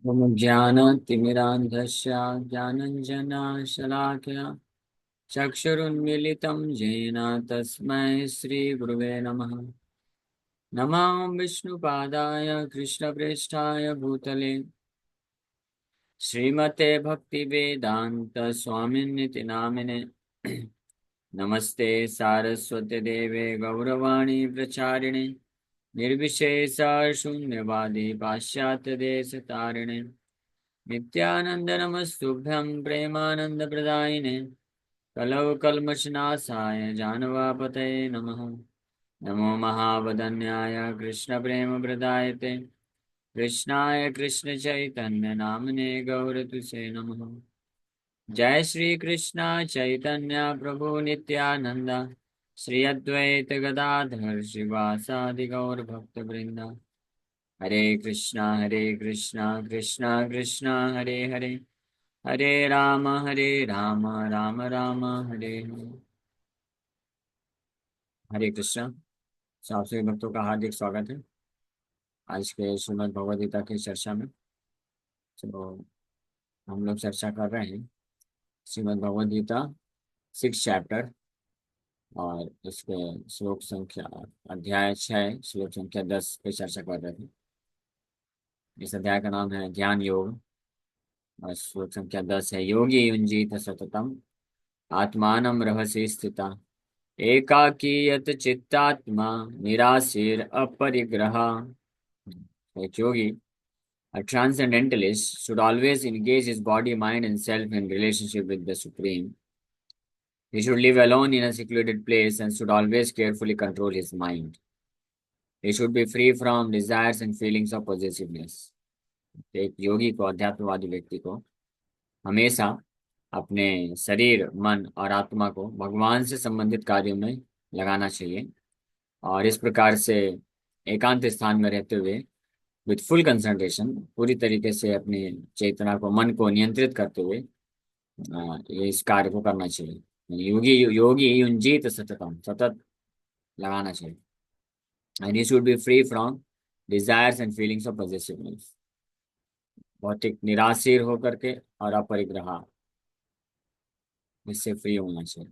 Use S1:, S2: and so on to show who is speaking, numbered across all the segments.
S1: मम ज्ञानतिमिरान्धस्य ज्ञानञ्जनशलाकया चक्षुरुन्मीलितं येन तस्मै श्रीगुरुवे नमः। नमः विष्णुपादाय कृष्णप्रेष्ठाय भूतले श्रीमते भक्तिवेदान्तस्वामिन्निति नामिने नमस्ते सारस्वते देवे गौरवाणी प्रचारिणे निर्विशेषशून्यवादी पाश्चात्यदेशतारिणे नित्यानंद नमस्तुभ्यं प्रेमानंदप्रदायिने कलौ कल्मषनाशाय जानवापतये नमः। नमो महावदन्याय कृष्णप्रेमप्रदायते कृष्णाय कृष्णचैतन्य नामने गौरतुसे नमः। जय श्री कृष्ण चैतन्य प्रभु नित्यानंद श्री अद्वैत गदाधर श्रीवासादि गौर भक्त वृंदा। हरे कृष्णा कृष्णा कृष्णा हरे हरे हरे राम राम राम हरे हरे। हरे कृष्णा। आप सभी भक्तों का हार्दिक स्वागत है आज के श्रीमद् भगवद गीता की चर्चा में। तो हम लोग चर्चा कर रहे हैं श्रीमद् भगवद गीता 6 चैप्टर और इसके श्लोक संख्या अध्याय 6 श्लोक संख्या 10 पे चर्चा कर रहे थे। इस अध्याय का नाम है ज्ञान योग और श्लोक संख्या 10 है योगी युंजीत सततम आत्मानं रहसि स्थिता एकाकीयत चित्तात्मा निराशीर अपरिग्रह। एक योगी, a transcendentalist, should always engage his body, mind, and self in relationship with the Supreme. He should live alone in a secluded place and should always carefully control his mind. He should be free from desires and feelings of possessiveness. एक योगी को, अध्यात्मवादी व्यक्ति को हमेशा अपने शरीर, मन और आत्मा को भगवान से संबंधित कार्यों में लगाना चाहिए और इस प्रकार से एकांत स्थान में रहते हुए विथ फुल कंसंट्रेशन पूरी तरीके से अपनी चेतना को, मन को नियंत्रित करते हुए ये इस कार्य को करना चाहिए। योगी योगी युंजीत सततम, सतत लगाना चाहिए। And he should be free from desires and feelings of possessiveness, भौतिक निराशीर होकर के और अपरिग्रह, इससे फ्री होना चाहिए।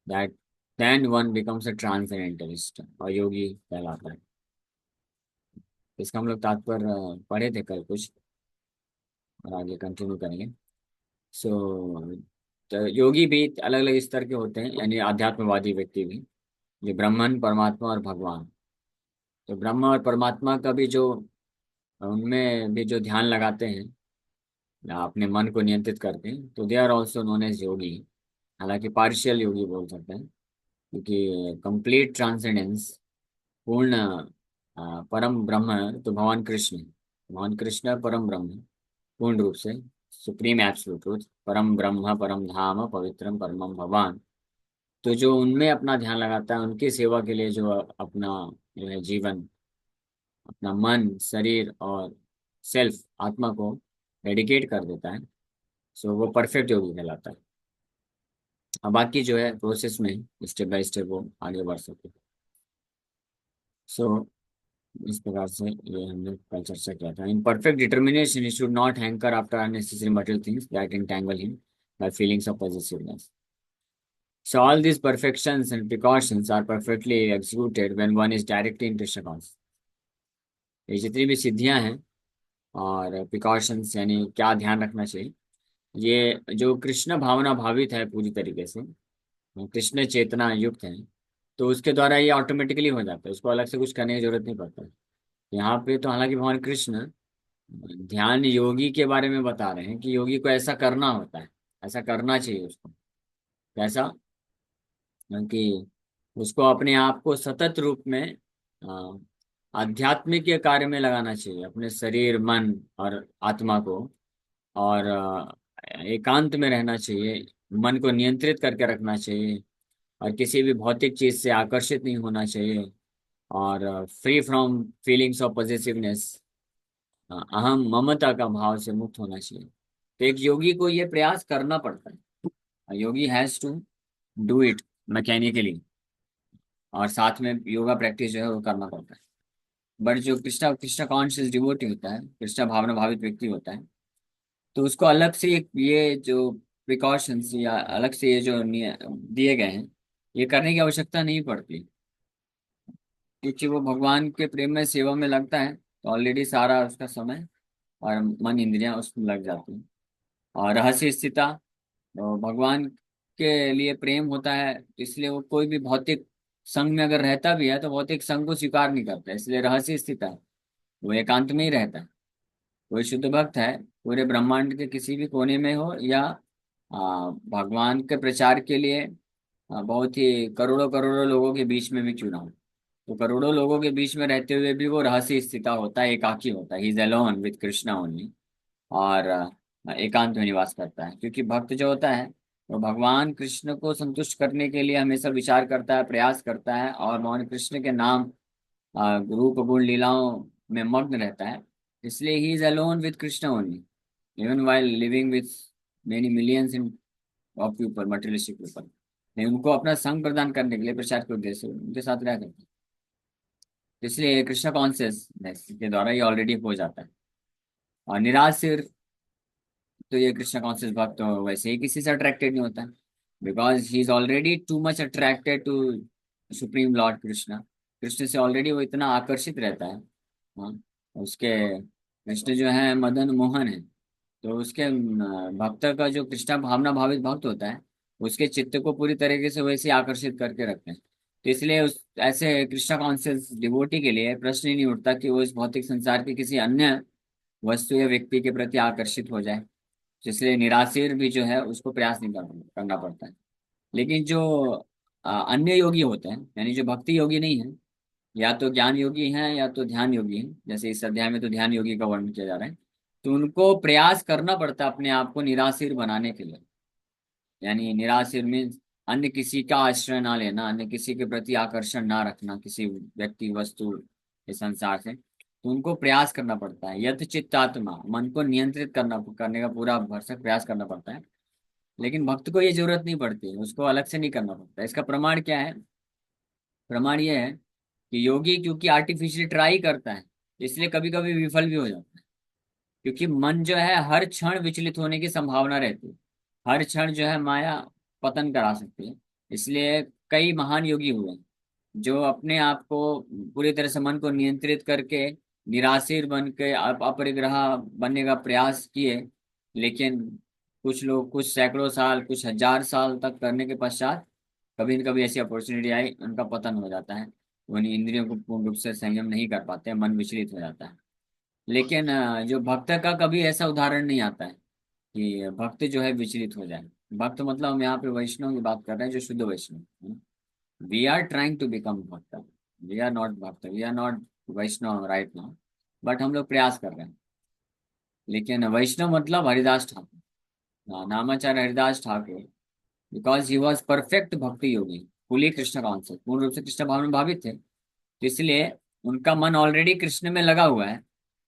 S1: That then one becomes a transcendentalist, और योगी कहलाता है। इसका हम लोग तात्पर्य पढ़े थे कल कुछ और आगे कंटिन्यू करेंगे। सो योगी भी अलग अलग स्तर के होते हैं, यानी आध्यात्मवादी व्यक्ति भी, जो ब्रह्मन, परमात्मा और भगवान। तो ब्रह्म और परमात्मा का भी जो, उनमें भी जो ध्यान लगाते हैं या अपने मन को नियंत्रित करते हैं, तो they are also known as yogi. हालांकि पार्शियल योगी बोल सकते हैं, क्योंकि कंप्लीट ट्रांसेंडेंस, पूर्ण परम ब्रह्म तो भगवान कृष्ण है। भगवान कृष्ण परम ब्रह्म, पूर्ण रूप से सुप्रीम एब्सोल्यूट ट्रूथ, परम ब्रह्म परम धाम पवित्रम परमम भगवान। तो जो उनमें अपना ध्यान लगाता है, उनकी सेवा के लिए जो अपना जो है जीवन, अपना मन, शरीर और सेल्फ, आत्मा को डेडिकेट कर देता है, सो वो परफेक्ट योगी कहलाता है। अब बाकी जो है प्रोसेस में स्टेप बाय स्टेप वो आगे बढ़ सकते हैं। सो इस प्रकार से ये हमने कल चर्चा किया था। In perfect determination he should not hanker after unnecessary material things that entangle him by feelings of possessiveness. So all these perfections and precautions are perfectly executed when one is directly in Krishna consciousness. ये जितनी भी सिद्धियां हैं और precautions, यानी क्या ध्यान रखना चाहिए, ये जो कृष्ण भावना भावित है पूरी तरीके से, कृष्ण चेतना युक्त है, तो उसके द्वारा ये ऑटोमेटिकली हो जाता है, उसको अलग से कुछ करने की जरूरत नहीं पड़ता। यहाँ पे तो हालांकि भगवान कृष्ण ध्यान योगी के बारे में बता रहे हैं कि योगी को ऐसा करना होता है, ऐसा करना चाहिए उसको। कैसा? कि उसको अपने आप को सतत रूप में अ, आध्यात्मिक के कार्य में लगाना चाहिए, अपने शरीर, मन और आत्मा को, और एकांत में रहना चाहिए, मन को नियंत्रित करके रखना चाहिए और किसी भी भौतिक चीज से आकर्षित नहीं होना चाहिए और free from feelings of positiveness, अहम ममता का भाव से मुक्त होना चाहिए। तो एक योगी को ये प्रयास करना पड़ता है। Yogi has to do it mechanically, और साथ में योगा प्रैक्टिस जो है वो करना पड़ता है। बट जो कृष्णा कृष्णा कॉन्शियस डिवोटी होता है, कृष्णा भावना भावित व्यक्ति होता है, तो उसको अलग से एक ये जो प्रिकॉशंस या अलग से ये जो दिए गए हैं, ये करने की आवश्यकता नहीं पड़ती, क्योंकि वो भगवान के प्रेम में सेवा में लगता है, तो ऑलरेडी सारा उसका समय और मन इंद्रियां उसमें लग जाती हैं। और रहस्य स्थिता, तो भगवान के लिए प्रेम होता है, इसलिए वो कोई भी भौतिक संग में अगर रहता भी है तो भौतिक संग को स्वीकार नहीं करता, इसलिए रहस्य स्थित है, वो एकांत में ही रहता है। कोई शुद्ध भक्त है, पूरे ब्रह्मांड के किसी भी कोने में हो या भगवान के प्रचार के लिए बहुत ही करोड़ों करोड़ों लोगों के बीच में भी क्यों ना हो, तो करोड़ों लोगों के बीच में रहते हुए भी वो रहस्य स्थित होता है, एकाकी होता है, he is alone with Krishna only. और एकांत में निवास करता है, क्योंकि भक्त जो होता है वो भगवान कृष्ण को संतुष्ट करने के लिए हमेशा विचार करता है, प्रयास करता है, और भगवान कृष्ण के नाम रूप गुण लीलाओं में मग्न रहता है। इसलिए he is alone with Krishna only, even while living with many millions in of people, materialistic people. लेकिन उनको अपना संग प्रदान करने के लिए, प्रचार के उद्देश्य से उनके साथ रह करते हैं। इसलिए कृष्ण कॉन्शियसनेस के द्वारा ये ऑलरेडी हो जाता है। और निराशिर, तो ये कृष्ण कॉन्शियस भक्त तो वैसे ही किसी से अट्रैक्टेड नहीं होता, because he is already too much attracted to supreme lord Krishna. Krishna से ऑलरेडी वो इतना आकर्षित रहता है। हाँ, उसके कृष्ण जो है मदन मोहन है, तो उसके भक्त का जो कृष्णा भावना भावित भक्त होता है, उसके चित्त को पूरी तरीके से वैसे ही आकर्षित करके रखते हैं। तो इसलिए उस ऐसे कृष्णा कॉन्शियस डिवोटी के लिए प्रश्न ही नहीं उठता कि वो इस भौतिक संसार के किसी अन्य वस्तु या व्यक्ति के प्रति आकर्षित हो जाए। इसलिए निराशीर भी जो है उसको प्रयास नहीं करना पड़ता है। लेकिन जो अन्य योगी होते हैं, यानी जो भक्ति योगी नहीं है, या तो ज्ञान योगी हैं या तो ध्यान योगी हैं, जैसे इस अध्याय में तो ध्यान योगी का वर्णन किया जा रहा है, तो उनको प्रयास करना पड़ता है अपने आप को निराशीर बनाने के लिए। यानी निराशीर मीन्स अन्य किसी का आश्रय ना लेना, अन्य किसी के प्रति आकर्षण ना रखना, किसी व्यक्ति वस्तु इस संसार से। तो उनको प्रयास करना पड़ता है, यथ चित्तात्मा, मन को नियंत्रित करने का पूरा भरसक प्रयास करना पड़ता है। लेकिन भक्त को ये जरूरत नहीं पड़ती, उसको अलग से नहीं करना पड़ता। इसका प्रमाण क्या है? प्रमाण ये है कि योगी क्योंकि आर्टिफिशियल ट्राई करता है, इसलिए कभी कभी विफल भी हो जाता है, क्योंकि मन जो है हर क्षण विचलित होने की संभावना रहती है, हर क्षण जो है माया पतन करा सकती है। इसलिए कई महान योगी हुए जो अपने आप को पूरी तरह से मन को नियंत्रित करके निराशीर बन के अपरिग्रह बनने का प्रयास किए। लेकिन कुछ लोग कुछ सैकड़ों साल, कुछ हजार साल तक करने के पश्चात कभी न कभी ऐसी अपॉर्चुनिटी आई, उनका पतन हो जाता है। वो इन इंद्रियों को पूर्ण रूप से संयम नहीं कर पाते, मन विचलित हो जाता है। लेकिन जो भक्त का कभी ऐसा उदाहरण नहीं आता है कि भक्त जो है विचलित हो जाए। भक्त मतलब हम यहाँ पे वैष्णव की बात कर रहे हैं, जो शुद्ध वैष्णव। We are trying to become bhakta, we are not bhakta, we are not Vaishnav right now, but हम लोग प्रयास कर रहे हैं। लेकिन वैष्णव मतलब Haridas Thakur, Namacharya Haridas Thakur, because he was perfect bhakti yogi, fully Krishna concept, पूर्ण रूप से कृष्ण भाव में भावित थे, तो इसलिए उनका मन ऑलरेडी कृष्ण में लगा हुआ है,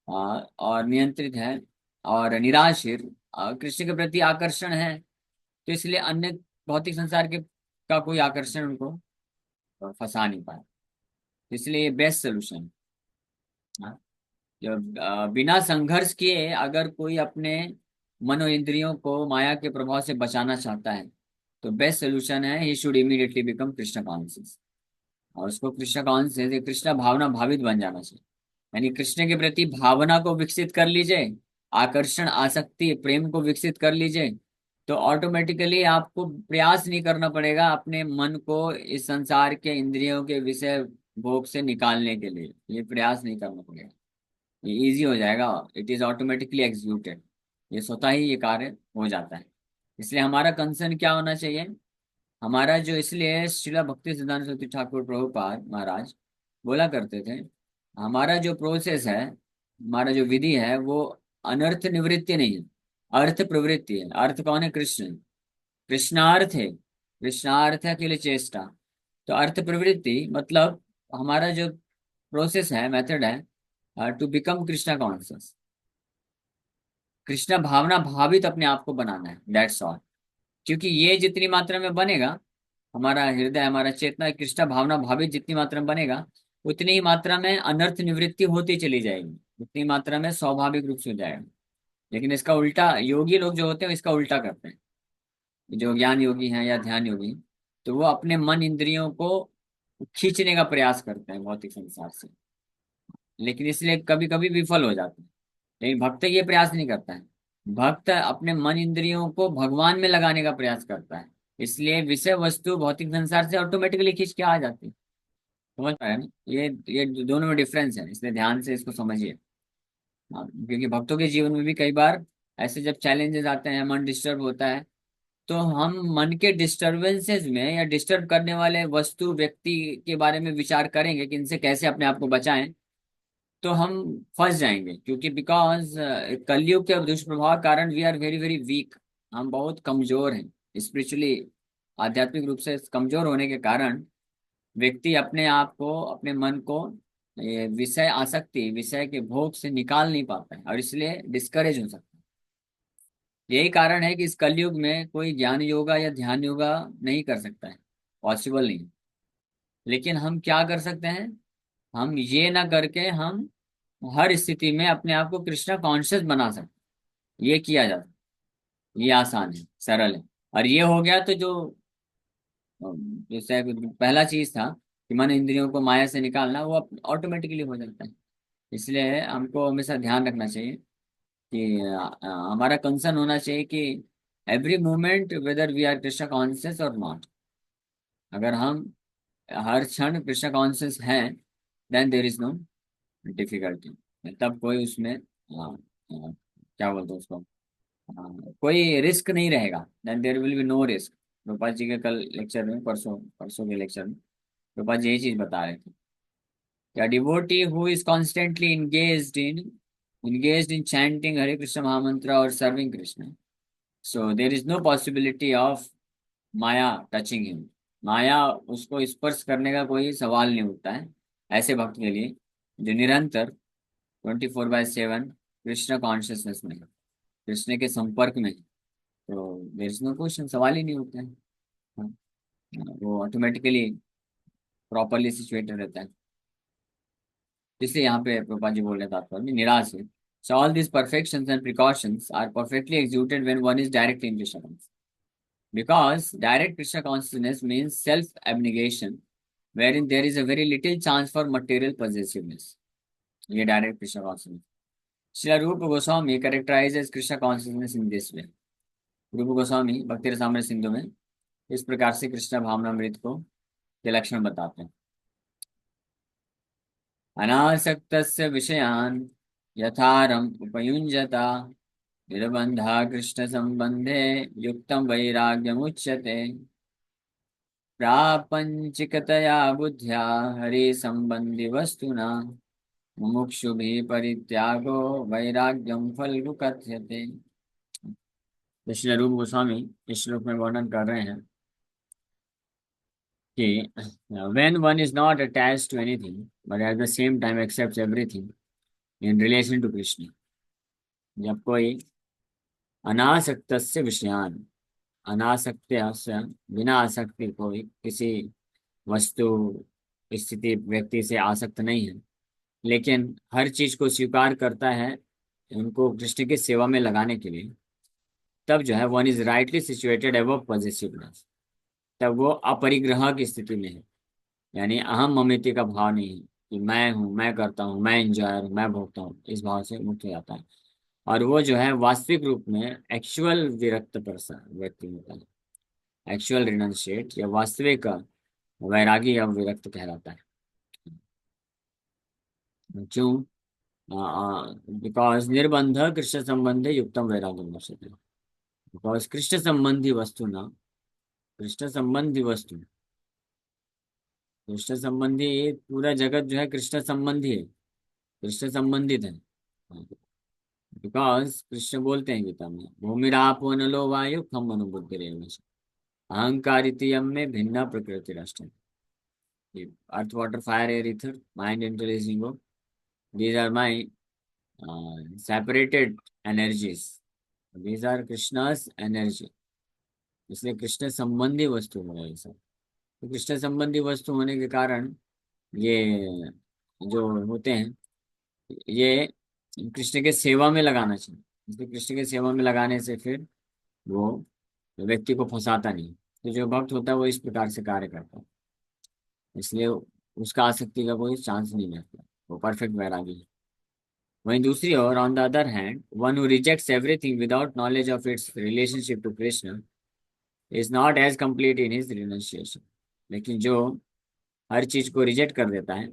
S1: और नियंत्रित है, और निराशीर, कृष्ण के प्रति आकर्षण है। तो इसलिए अन्य भौतिक संसार के का कोई आकर्षण उनको फंसा नहीं पाया। इसलिए ये बेस्ट सोल्यूशन। जब बिना संघर्ष किए अगर कोई अपने मनो इंद्रियों को माया के प्रभाव से बचाना चाहता है, तो बेस्ट सोल्यूशन है he should immediately become Krishna conscious. और उसको कृष्ण कॉन्शियस, कृष्ण भावना भावित बन जाना चाहिए। यानी कृष्ण के प्रति भावना को विकसित कर लीजिए, आकर्षण आसक्ति प्रेम को विकसित कर लीजिए, तो ऑटोमेटिकली आपको प्रयास नहीं करना पड़ेगा अपने मन को इस संसार के इंद्रियों के विषय भोग से निकालने के लिए। ये प्रयास नहीं करना पड़ेगा, ये इजी हो जाएगा, इट इज ऑटोमेटिकली एग्जीक्यूटेड, ये स्वतः ही ये कार्य हो जाता है। इसलिए हमारा कंसर्न क्या होना चाहिए? हमारा जो, इसलिए श्रीला भक्ति सिद्धांत सरस्वती ठाकुर प्रभुपाद महाराज बोला करते थे, हमारा जो प्रोसेस है, हमारा जो विधि है, वो अनर्थ निवृत्ति नहीं है, अर्थ प्रवृत्ति है। अर्थ कौन है? कृष्ण, कृष्णार्थ है, कृष्णार्थ है के लिए चेष्टा। तो अर्थ प्रवृत्ति मतलब हमारा जो प्रोसेस है, मेथड है, to become Krishna conscious, Krishna भावना भावित अपने आप को बनाना है, दैट्स ऑल। क्योंकि ये जितनी मात्रा में बनेगा, हमारा हृदय, हमारा चेतना कृष्णा भावना भावित जितनी मात्रा में बनेगा, उतनी ही मात्रा में अनर्थ निवृत्ति होती चली जाएगी, उतनी मात्रा में स्वाभाविक रूप से हो जाएगा। लेकिन इसका उल्टा योगी लोग जो होते हैं इसका उल्टा करते हैं, जो ज्ञान योगी हैं या ध्यान योगी, तो वो अपने मन इंद्रियों को खींचने का प्रयास करते हैं भौतिक संसार से, लेकिन इसलिए कभी कभी विफल हो जाते हैं। लेकिन भक्त ये प्रयास नहीं करता है, भक्त अपने मन इंद्रियों को भगवान में लगाने का प्रयास करता है, इसलिए विषय वस्तु भौतिक संसार से ऑटोमेटिकली खींच के आ जाती है। समझ पा रहे हैं ना, ये दोनों में डिफरेंस है, इसलिए ध्यान से इसको समझिए। हाँ, क्योंकि भक्तों के जीवन में भी कई बार ऐसे जब चैलेंजेस आते हैं, मन डिस्टर्ब होता है, तो हम मन के डिस्टरबेंसेस में या डिस्टर्ब करने वाले वस्तु व्यक्ति के बारे में विचार करेंगे कि इनसे कैसे अपने आप को बचाएं, तो हम फंस जाएंगे। क्योंकि बिकॉज कलयुग के दुष्प्रभाव के कारण we are very very weak, हम बहुत कमजोर हैं स्पिरिचुअली, आध्यात्मिक रूप से कमजोर होने के कारण व्यक्ति अपने आप को, अपने मन को ये विषय आसक्ति, विषय के भोग से निकाल नहीं पाता है, और इसलिए डिस्करेज हो सकता है। यही कारण है कि इस कलयुग में कोई ज्ञान योगा या ध्यान योगा नहीं कर सकता है, पॉसिबल नहीं। लेकिन हम क्या कर सकते हैं, हम ये ना करके हम हर स्थिति में अपने आप को कृष्णा कॉन्शियस बना सकते हैं। ये किया जा सकता है, ये आसान है, सरल है। और ये हो गया तो जो जैसे पहला चीज था कि मन इंद्रियों को माया से निकालना, वो ऑटोमेटिकली हो जाता है। इसलिए हमको हमेशा ध्यान रखना चाहिए कि हमारा कंसर्न होना चाहिए कि every moment whether we are Krishna conscious और नॉट। अगर हम हर क्षण कृष्णा कॉन्शियस हैं, then there is no difficulty, तब कोई उसमें क्या बोलते हैं उसको, कोई रिस्क नहीं रहेगा, then there will be no risk. Rupa ji के कल लेक्चर में, परसों परसों के लेक्चर में रूपा जी यही चीज बता रहे थे। A devotee who is constantly engaged in chanting Hare Krishna Mahamantra or serving Krishna. So there is no possibility of Maya touching him. माया उसको स्पर्श करने का कोई सवाल नहीं उठता है ऐसे भक्त के लिए जो निरंतर 24/7 कृष्ण कॉन्शियसनेस में है, कृष्ण के संपर्क में है। तो देर इज नो क्वेश्चन, सवाल ही नहीं उठता है। हाँ, वो ऑटोमेटिकली प्रॉपरली सिचुएटेड रहता है। इसलिए यहाँ पे प्रभुपाद जी बोल रहे तात्पर्य में निराश है। So all these perfections and precautions are perfectly executed when one is direct in Krishna consciousness. Because direct Krishna consciousness means self-abnegation, wherein there is a very little chance for material possessiveness. ये direct Krishna consciousness. Srila Rupa Goswami characterizes Krishna consciousness in this way. रूप गोस्वामी भक्ति रसामृत सिंधु में इस प्रकार से कृष्ण भावनामृत को के लक्षण बताते हैं। अनासक्तस्य विषयान् यथारम् उपयुञ्जता निर्बन्धा कृष्ण संबंधे युक्तं वैराग्यमुच्यते। प्रापंचिकतया बुद्ध्या हरि संबंधी वस्तुना मुमुक्षुभिः परित्यागो वैराग्यम फल्गु कथ्यते। श्री रूप गोस्वामी इस श्लोक में वर्णन कर रहे हैं कि when one is not attached to anything but at the same time accepts everything in relation to Krishna, जब कोई अनासक्तस्य विषयान, अनासक्त्या से बिना आसक्ति कोई किसी वस्तु, स्थिति, व्यक्ति से आसक्त नहीं है, लेकिन हर चीज को स्वीकार करता है उनको कृष्ण की सेवा में लगाने के लिए, तब जो है one is rightly situated above positiveness, तब वो अपरिग्रह की स्थिति में है। यानी अहम ममत्व का भाव नहीं है कि मैं हूँ, मैं करता हूँ, मैं एंजॉयर हूँ, मैं भोगता हूँ, इस भाव से मुक्त हो जाता है। और वो जो है वास्तविक रूप में एक्चुअल विरक्त पर्सन व्यक्ति होता है, एक्चुअल रिनंशिएट या वास्तविक वैरागी या विरक्त कहलाता है। क्यों? बिकॉज निर्बंध कृष्ण संबंधी युक्तम वैराग्य वर्षते। बिकॉज कृष्ण संबंधी वस्तु ना, कृष्ण संबंधी वस्तु, कृष्ण संबंधी ये पूरा जगत जो है कृष्ण संबंधी है, कृष्ण संबंधित है। बिकॉज कृष्ण बोलते हैं गीता में, भूमिरापो नलो वायु खम मनु बुद्धि रेव च। अहंकार इतियम में भिन्न प्रकृति राष्ट्र। Earth water fire air ether mind intelligence ego, these are my separated energies, these are Krishna's energy। इसलिए कृष्ण संबंधी वस्तु हो गया ये सब। तो कृष्ण संबंधी वस्तु होने के कारण ये जो होते हैं, ये कृष्ण के सेवा में लगाना चाहिए। इसलिए कृष्ण के सेवा में लगाने से फिर वो व्यक्ति को फंसाता नहीं। तो जो भक्त होता है वो इस प्रकार से कार्य करता है, इसलिए उसका आसक्ति का कोई चांस नहीं रहता, वो परफेक्ट वैरागी है। वहीं दूसरी ओर, on the other hand, one who rejects everything without knowledge of its relationship to Krishna is not as complete in his renunciation. लेकिन जो हर चीज को रिजेक्ट कर देता है,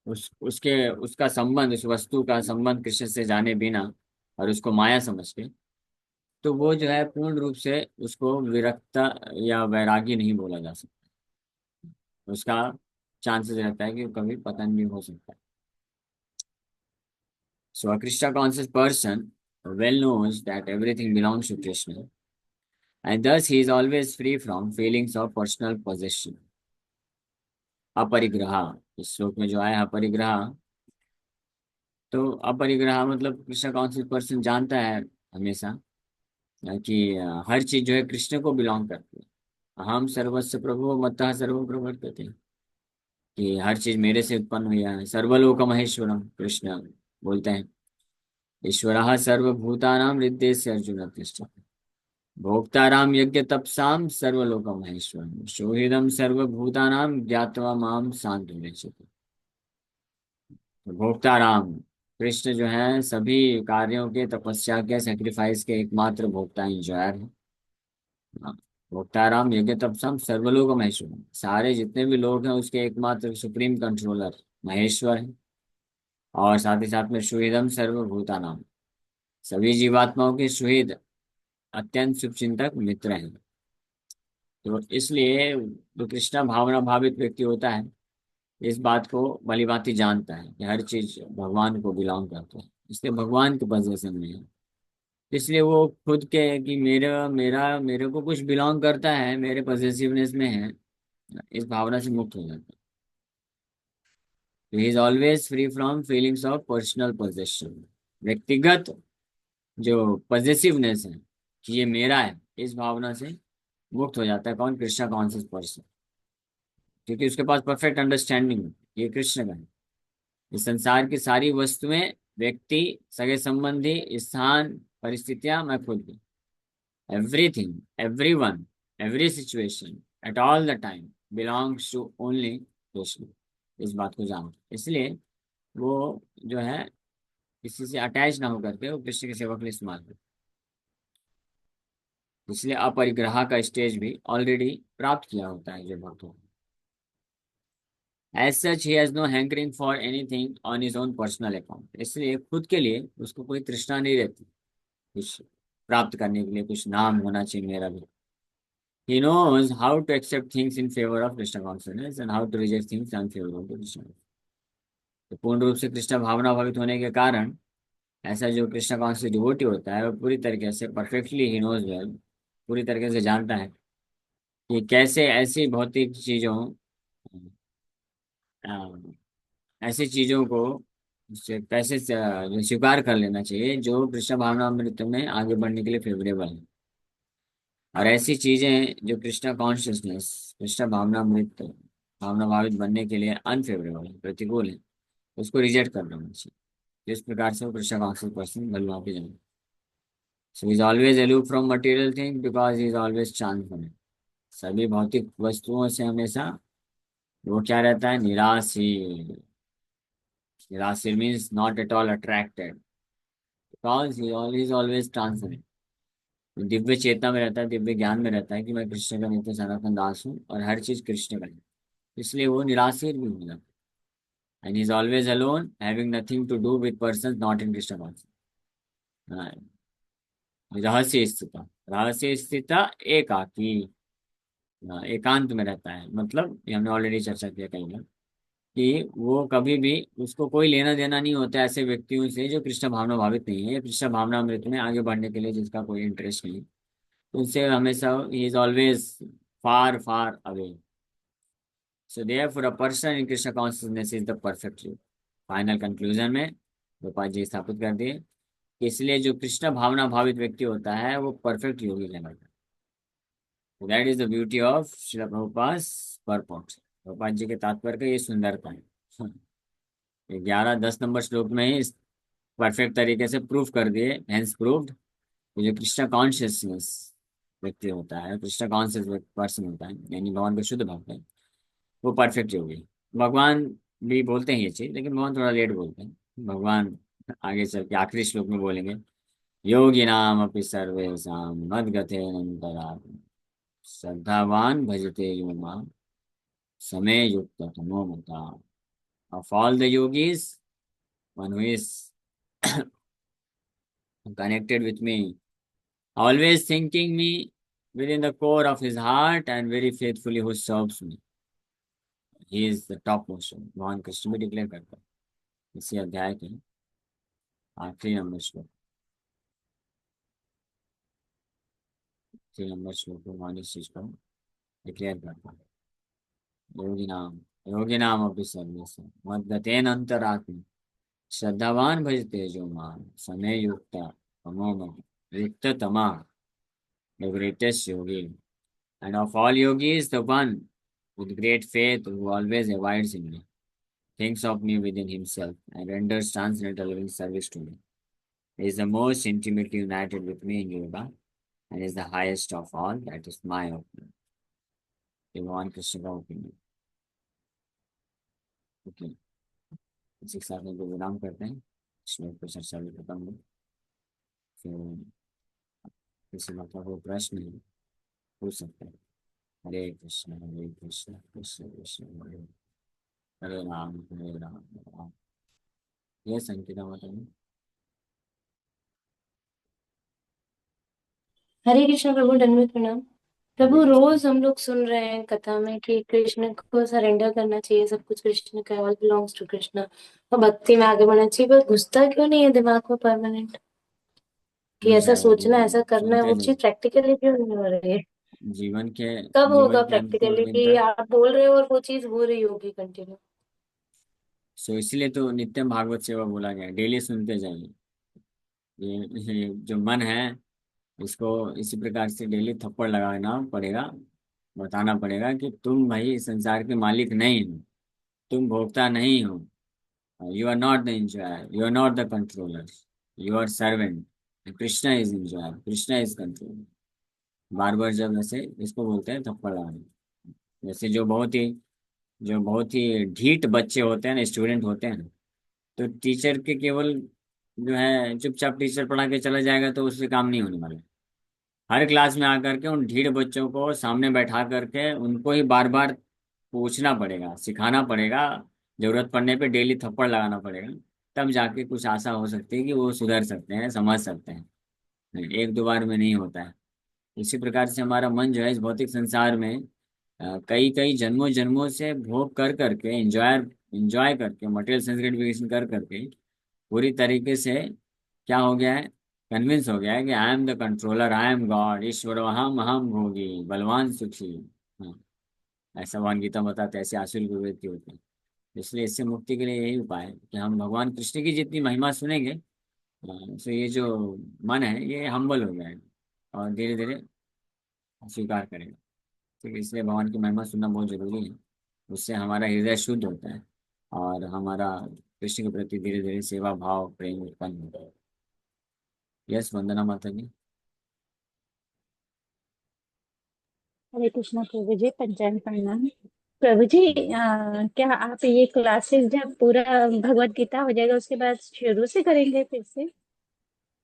S1: उसके उसका संबंध, उस वस्तु का संबंध कृष्ण से जाने बिना, और उसको माया समझ के, तो वो जो है पूर्ण रूप से उसको विरक्त या वैरागी नहीं बोला जा सकता। उसका चांसेस रहता है कि कभी पतन भी हो सकता है। So a Krishna conscious person well knows that everything belongs to Krishna, and thus he is always free from feelings of personal possession. अपरिग्रह, इस श्लोक में जो आया है अपरिग्रह, तो अपरिग्रह मतलब कृष्णा कॉन्शियस पर्सन जानता है हमेशा कि हर चीज जो है कृष्ण को बिलोंग करती है। हम सर्वस्व प्रभु मत्तः सर्वं प्रवर्तते, कि हर चीज मेरे से उत्पन्न हुई है। सर्वलोक महेश्वरम, कृष्ण बोलते हैं, ईश्वरः सर्वभूतानां हृदयस्य अर्जुन तिष्ठति, भोक्ताराम यज्ञ तपसाम सर्वलोक महेश्वरम, शोहिदम सर्वभूतानां ज्ञात्वा माम सांत्वयति। भोक्ताराम, कृष्ण जो है सभी कार्यों के, तपस्या के, सेक्रीफाइस के एकमात्र भोक्ता, इंजॉयर है। हाँ, भोक्ताराम यज्ञ तपसम सर्वलोक महेश्वर, सारे जितने भी लोग हैं उसके एकमात्र सुप्रीम कंट्रोलर महेश्वर है। और साथ ही साथ में सुहृदम सर्वभूतानाम, सभी जीवात्माओं के सुहृद, अत्यंत शुभचिंतक मित्र हैं। तो इसलिए जो कृष्णा भावना भावित व्यक्ति होता है, इस बात को भली भांति जानता है कि हर चीज भगवान को बिलोंग करता है, इसलिए भगवान के पोजीशन में है। इसलिए वो खुद के कि मेरा मेरा मेरे को कुछ बिलोंग करता है, मेरे पॉजिटिवनेस में है, इस भावना से मुक्त हो जाता है। He is always free from feelings of personal possession. व्यक्तिगत जो पॉजिटिवनेस है कि ये मेरा है, इस भावना से मुक्त हो जाता है। कौन? कृष्णा कॉन्शियस पर्सन, क्योंकि उसके पास परफेक्ट अंडरस्टैंडिंग है ये कृष्ण का है। इस संसार की सारी वस्तुएं, व्यक्ति, सगे संबंधी, स्थान, परिस्थितियां, मैं खुद भी, everything, everyone, every situation, at all the time belongs to only Krishna. इस बात को जानो, इसलिए वो जो है किसी से अटैच ना होकर के वो कृष्ण के सेवक के लिए इस्तेमाल करते। इसलिए अपरिग्रह का स्टेज भी ऑलरेडी प्राप्त किया होता है जो भक्त हो। As such he has no hankering for anything on his own personal account, इसलिए खुद के लिए उसको कोई तृष्णा नहीं रहती कुछ प्राप्त करने के लिए, कुछ नाम होना चाहिए मेरा भी। He knows how to accept things in favor of Krishna consciousness and how to reject things unfavorable to Krishna। तो पूर्ण रूप से कृष्ण भावना भावित होने के कारण ऐसा जो कृष्ण कॉन्शियस डिवोटी होता है वो पूरी तरीके से परफेक्टली ही नोज वेल, पूरी तरीके से जानता है कि कैसे ऐसी भौतिक चीजों, अ, ऐसी चीजों को कैसे स्वीकार कर लेना चाहिए जो कृष्ण भावनामृत में आगे बढ़ने के लिए फेवरेबल है। और ऐसी चीजें जो कृष्णा कॉन्शियसनेस, कृष्णा भावनामृत, भावना भावित बनने के लिए अनफेवरेबल है, प्रतिकूल है, उसको रिजेक्ट कर देना चाहिए। जिस प्रकार से वो कृष्णा कॉन्शियस पर्सन भगवान पे जाए। So is always aloof from material thing because is always transform. सभी भौतिक वस्तुओं से हमेशा वो क्या रहता है? निराशीर। निराशीर means not at all attracted, because he always transform. दिव्य चेतना में रहता है, दिव्य ज्ञान में रहता है कि मैं कृष्ण का नित्य सनातन दास हूँ और हर चीज कृष्ण का है। इसलिए वो निराशीर भी हो जाता है। And is always alone, having nothing to do with person not in Krishna conscious. रहस्य स्थित, रहस्य स्थित एकाकी, एकांत में रहता है। मतलब ये हमने ऑलरेडी चर्चा किया कई बार कि वो कभी भी, उसको कोई लेना देना नहीं होता है ऐसे व्यक्तियों से जो कृष्ण भावना भावित नहीं है, कृष्ण भावना अमृत में आगे बढ़ने के लिए जिसका कोई इंटरेस्ट नहीं, उनसे हमेशा he is always far far away. So therefore a person in Krishna consciousness is the perfect you. Final conclusion में गोपाल जी स्थापित कर दिए कि इसलिए जो कृष्ण भावना भावित व्यक्ति होता है वो परफेक्ट योगी कहलाता है। That is the beauty of Srila Prabhupada purport. Prabhupada ji के तात्पर्य का ये सुंदरता है। 11-10 नंबर श्लोक में ही परफेक्ट तरीके से प्रूफ कर दिए, हेंस प्रूव्ड। जो कृष्णा कॉन्शियसनेस व्यक्ति होता है, कृष्णा कॉन्शियस पर्सन होता है, यानी भगवान का शुद्ध भक्त है, वो परफेक्ट योगी है। भगवान भी बोलते हैं ये चीज, लेकिन भगवान थोड़ा लेट बोलते हैं। भगवान आगे चल के आखिरी श्लोक में बोलेंगे, योगी नाम अपि सर्वेषां मद्गतेनन्तरात्मा श्रद्धावान भजते यो मां समे युक्त तमो मता। Of all the yogis, one who is connected with me, always thinking me within the core of his heart and very faithfully who serves me. He is the top motion. भगवान कृष्ण भी डिक्लेयर करता है इसी अध्याय के आखिरी number श्लोक। 3 number श्लोक में भगवान इस चीज को डिक्लेयर करता है। योगिनाम योगिनाम अपि सर्वेषां मद्गतेन अंतरात्मा श्रद्धावान भजते जो मान समय युक्त तमो युक्त तमा, the greatest yogi. And of all yogis, the one with great faith who always abides in me, thinks of me within himself, and renders transcendental loving service to me. He is the most intimately united with me in yoga, and is the highest of all. That is my opinion. भगवान कृष्ण का opinion. Okay, इसी के साथ में को विराम करते हैं। श्लोक पर चर्चा भी खत्म हुई। तो किसी मतलब वो प्रश्न है, पूछ सकते हैं। हरे कृष्ण कृष्ण कृष्ण हरे राम हरे राम राम। यह संकेत मतलब
S2: हरे कृष्ण प्रभु, दंडवत प्रणाम।
S1: हरे
S2: प्रभु,
S1: कृष्ण।
S2: रोज हम लोग सुन रहे हैं कथा में कि कृष्ण को सरेंडर करना चाहिए, सब कुछ कृष्ण का, ऑल बिलोंग्स टू कृष्ण, और भक्ति में आगे बढ़ना चाहिए। पर घुसता क्यों नहीं है दिमाग में परमानेंट कि
S1: घुस
S2: ऐसा
S1: जाएगा
S2: सोचना,
S1: धीरे
S2: ऐसा
S1: धीरे,
S2: करना है?
S1: सुनते
S2: वो
S1: जाइए।
S2: चीज प्रैक्टिकली क्यों नहीं हो रही है?
S1: जीवन के
S2: कब होगा
S1: जीवन के अंतिम
S2: प्रैक्टिकली
S1: दिन
S2: कि
S1: तक।
S2: आप बोल रहे हो और वो चीज हो रही होगी कंटिन्यू?
S1: सो इसलिए तो नित्यम भागवत सेवा बोला गया, डेली सुनते जाइए। ये जो मन है, इसको इसी प्रकार से डेली थप्पड़ लगाना पड़ेगा, बताना पड़ेगा कि तुम भाई संसार के मालिक नहीं हो, तुम भोक्ता नहीं हो। You are not the enjoyer, you are not the controller, you are servant. Krishna is enjoyer, Krishna is controller. बार बार जब ऐसे इसको बोलते हैं थप्पड़ लगाना। जैसे जो बहुत ही ढीठ बच्चे होते हैं ना, स्टूडेंट होते हैं, तो टीचर के केवल जो है चुपचाप टीचर पढ़ा के चला जाएगा तो उससे काम नहीं होने वाला। हर क्लास में आकर के उन ढीठ बच्चों को सामने बैठा करके उनको ही बार बार पूछना पड़ेगा, सिखाना पड़ेगा, जरूरत पड़ने पे डेली थप्पड़ लगाना पड़ेगा। तब जाके कुछ आशा हो सकती है कि वो सुधर सकते हैं, समझ सकते हैं। एक दो बार में नहीं होता है। इसी प्रकार से हमारा मन जो है इस भौतिक संसार में कई कई जन्मों जन्मों से भोग कर करके, एंजॉय एंजॉय करके, मटेरियल सेंस ग्रेटिफिकेशन कर करके पूरी तरीके से क्या हो गया है, कन्विंस हो गया है कि I am the controller, I am God, ईश्वर अहम अहम भोगी बलवान सुखी। हाँ, ऐसा भगवान गीता बताते हैं, ऐसे आसुरी प्रवृत्ति होती है। इसलिए इससे मुक्ति के लिए यही उपाय है कि हम भगवान कृष्ण की जितनी महिमा सुनेंगे, तो ये जो मन है ये हम्बल हो जाएगा और धीरे धीरे स्वीकार करेगा। ठीक है, इसलिए भगवान की महिमा सुनना बहुत जरूरी है। उससे हमारा हृदय शुद्ध होता है और हमारा कृष्ण के प्रति धीरे धीरे सेवा भाव प्रेम उत्पन्न होता है। यस, वंदना माता जी।
S3: हरे कृष्णा प्रभु जी, पंचांग प्रणाम। प्रभु जी, क्या आप ये क्लासेस जब पूरा भगवत गीता हो जाएगा उसके बाद शुरू से करेंगे फिर से?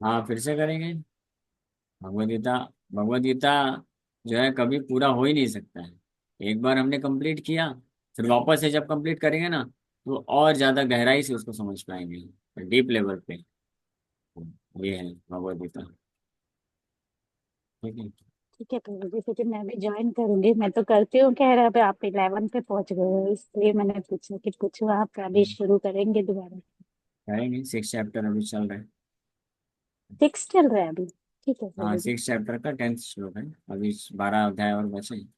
S1: हाँ, फिर से करेंगे। भगवद गीता, भगवद गीता जो है कभी पूरा हो ही नहीं सकता है। एक बार हमने कंप्लीट किया, फिर वापस से जब कंप्लीट करेंगे ना, तो और ज्यादा गहराई से उसको समझ पाएंगे, डीप लेवल पे। ये है भगवद गीता। ठीक है।
S3: ठीक है प्रभु जी, फिर मैं भी ज्वाइन करूंगी। मैं तो करती हूँ, कह रहा है आप 11 पे पहुंच गए हो, इसलिए मैंने पूछा कि पूछो आप अभी शुरू करेंगे दोबारा?
S1: करेंगे, 6 चैप्टर अभी चल रहे हैं।
S3: 6 चल रहा है अभी? ठीक है
S1: हाँ,
S3: प्रभु जी।
S1: 6 चैप्टर का 10th श्लोक है। अभी 12 अध्याय और बचे हैं।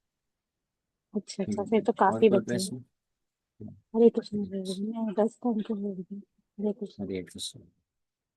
S3: अच्छा
S1: ठीक
S3: अच्छा, फिर
S1: है।
S3: तो
S1: और
S3: काफी
S1: कोई
S3: बचे हैं।
S1: प्रश्न?
S3: हरे कृष्ण प्रभु जी, मैं बस थैंक यू प्रभु जी। हरे कृष्ण।
S1: हरे कृष्ण।